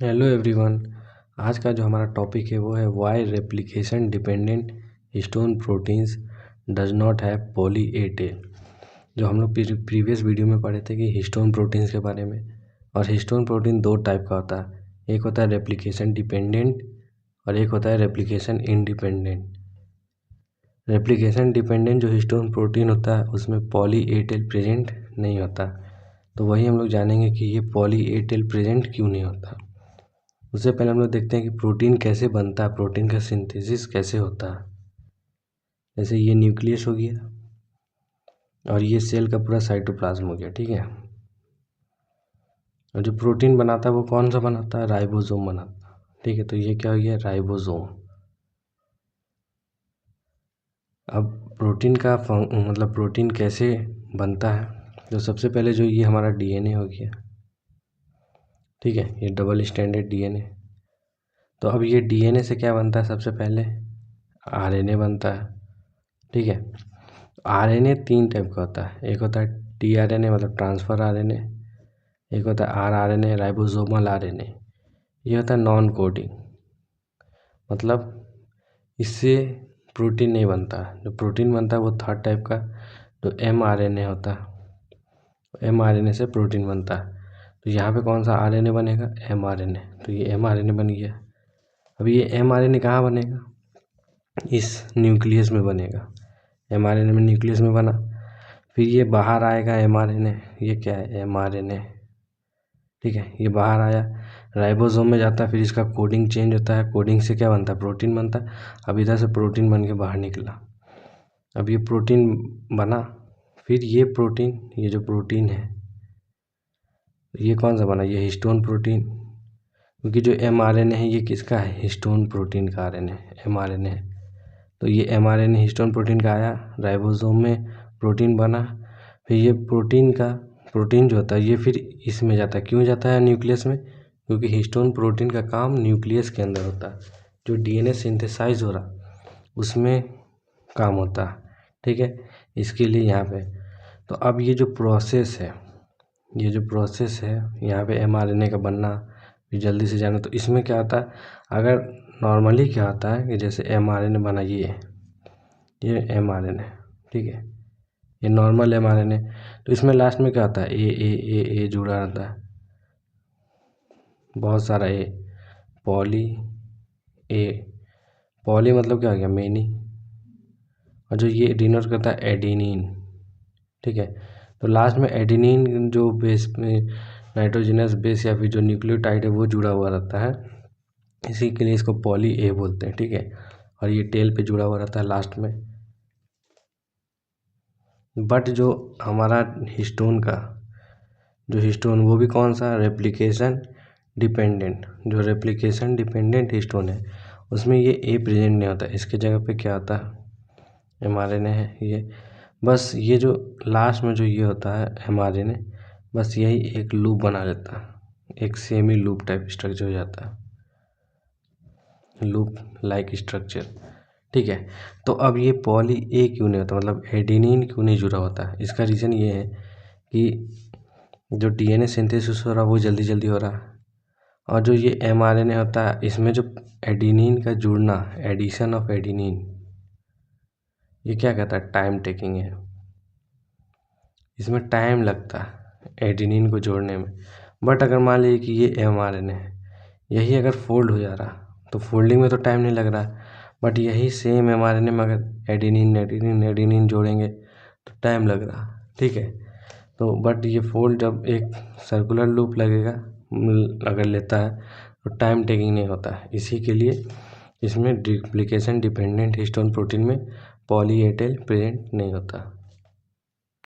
Hello everyone. आज का जो हमारा टॉपिक है वो है why replication dependent histone proteins does not have poly A tail. जो हम लोग प्रीवियस वीडियो में पढ़े थे कि हिस्टोन प्रोटीन्स के बारे में। और हिस्टोन प्रोटीन दो टाइप का होता है, एक होता है रेप्लिकेशन डिपेंडेंट और एक होता है रेप्लिकेशन इंडिपेंडेंट। रेप्लिकेशन डिपेंडेंट जो हिस्टोन प्रोटीन होता है उसमें पॉली ए टेल प्रेजेंट नहीं होता, तो वही हम लोग जानेंगे कि ये पॉली ए टेल प्रेजेंट क्यों नहीं होता। उससे पहले हम लोग देखते हैं कि प्रोटीन कैसे बनता है, प्रोटीन का सिंथेसिस कैसे होता है। जैसे ये न्यूक्लियस हो गया और ये सेल का पूरा साइटोप्लाज्म हो गया, ठीक है। और जो प्रोटीन बनाता है वो कौन सा बनाता है, राइबोसोम बनाता है, ठीक है। तो ये क्या हो गया, राइबोसोम। अब प्रोटीन का मतलब प्रोटीन कैसे बनता है, तो सबसे पहले जो ये हमारा डीएनए हो गया, ठीक है, ये डबल स्टैंडर्ड डीएनए। तो अब ये डीएनए से क्या बनता है, सबसे पहले आरएनए बनता है, ठीक है। आरएनए तीन टाइप का होता है, एक होता है टीआरएनए मतलब ट्रांसफ़र आरएनए, एक होता है आरआरएनए राइबोसोमल आरएनए। ये होता है नॉन कोडिंग, मतलब इससे प्रोटीन नहीं बनता। जो प्रोटीन बनता है वो थर्ड टाइप का जो एमआरएनए होता है, एमआरएनए से प्रोटीन बनता है। तो यहाँ पे कौन सा आरएनए बनेगा, एमआरएनए। तो ये एमआरएनए बन गया। अब ये एमआरएनए कहाँ बनेगा, इस न्यूक्लियस में बनेगा। एमआरएनए में न्यूक्लियस में बना, फिर ये बाहर आएगा एमआरएनए। ये क्या है, एमआरएनए, ठीक है। ये बाहर आया, राइबोसोम में जाता है, फिर इसका कोडिंग चेंज होता है। कोडिंग से क्या बनता है, प्रोटीन बनता है। अब इधर से प्रोटीन बन के बाहर निकला। अब ये प्रोटीन बना, फिर ये प्रोटीन, ये जो प्रोटीन है ये कौन सा बना, ये हिस्टोन प्रोटीन। क्योंकि जो एमआरएनए है ये किसका है, हिस्टोन प्रोटीन का आरएनए एमआरएनए है। तो ये एमआरएनए हिस्टोन प्रोटीन का आया, राइबोसोम में प्रोटीन बना, फिर ये प्रोटीन जो होता है ये फिर इसमें जाता है। क्यों जाता है न्यूक्लियस में, क्योंकि हिस्टोन प्रोटीन का काम न्यूक्लियस के अंदर होता है। जो डीएनए सिंथेसाइज हो रहा उसमें काम होता है, ठीक है। इसके लिए यहाँ पे तो अब ये जो प्रोसेस है, ये जो प्रोसेस है यहाँ पे एमआरएनए का बनना, फिर जल्दी से जाना, तो इसमें क्या होता है, अगर नॉर्मली क्या होता है कि जैसे एमआरएनए बना, ये एमआरएनए, ठीक है, ये नॉर्मल एमआरएनए। तो इसमें लास्ट में क्या होता है, ए जुड़ा रहता है, बहुत सारा ए, पॉली ए। पॉली मतलब क्या हो गया, मेनी। और जो ये डिनोट करता है एडेनिन, ठीक है। तो लास्ट में एडेनिन जो बेस में नाइट्रोजनस बेस या फिर जो न्यूक्लियोटाइड है वो जुड़ा हुआ रहता है, इसी के लिए इसको पॉली ए बोलते हैं, ठीक है। और ये टेल पे जुड़ा हुआ रहता है लास्ट में। बट जो हमारा हिस्टोन का जो हिस्टोन वो भी कौन सा, रेप्लिकेशन डिपेंडेंट। जो रेप्लिकेशन डिपेंडेंट हिस्टोन है उसमें ये ए प्रेजेंट नहीं होता, इसके जगह पे क्या होता है, एमआरएनए है ये। बस ये जो लास्ट में जो ये होता है एमआरएनए, बस यही एक लूप बना लेता है, एक सेमी लूप टाइप स्ट्रक्चर हो जाता है, लूप लाइक स्ट्रक्चर, ठीक है। तो अब ये पॉली ए क्यों नहीं होता, मतलब एडेनिन क्यों नहीं जुड़ा होता है, इसका रीज़न ये है कि जो डीएनए सिंथेसिस हो रहा है वो जल्दी जल्दी हो रहा है, और जो ये एमआरएनए होता है इसमें जो एडेनिन का जुड़ना, एडिशन ऑफ एडेनिन, ये क्या कहता है, टाइम टेकिंग है। इसमें टाइम लगता है एडेनिन को जोड़ने में। बट अगर मान लीजिए कि ये एमआरएनए है, यही अगर फोल्ड हो जा रहा तो फोल्डिंग में तो टाइम नहीं लग रहा, बट यही सेम एमआरएनए में अगर एडेनिन जोड़ेंगे तो टाइम लग रहा, ठीक है। तो बट ये फोल्ड जब एक सर्कुलर लूप लगेगा अगर लेता है तो टाइम टेकिंग नहीं होता है। इसी के लिए इसमें रेप्लिकेशन डिपेंडेंट हिस्टोन प्रोटीन में पॉली ए टेल प्रेजेंट नहीं होता।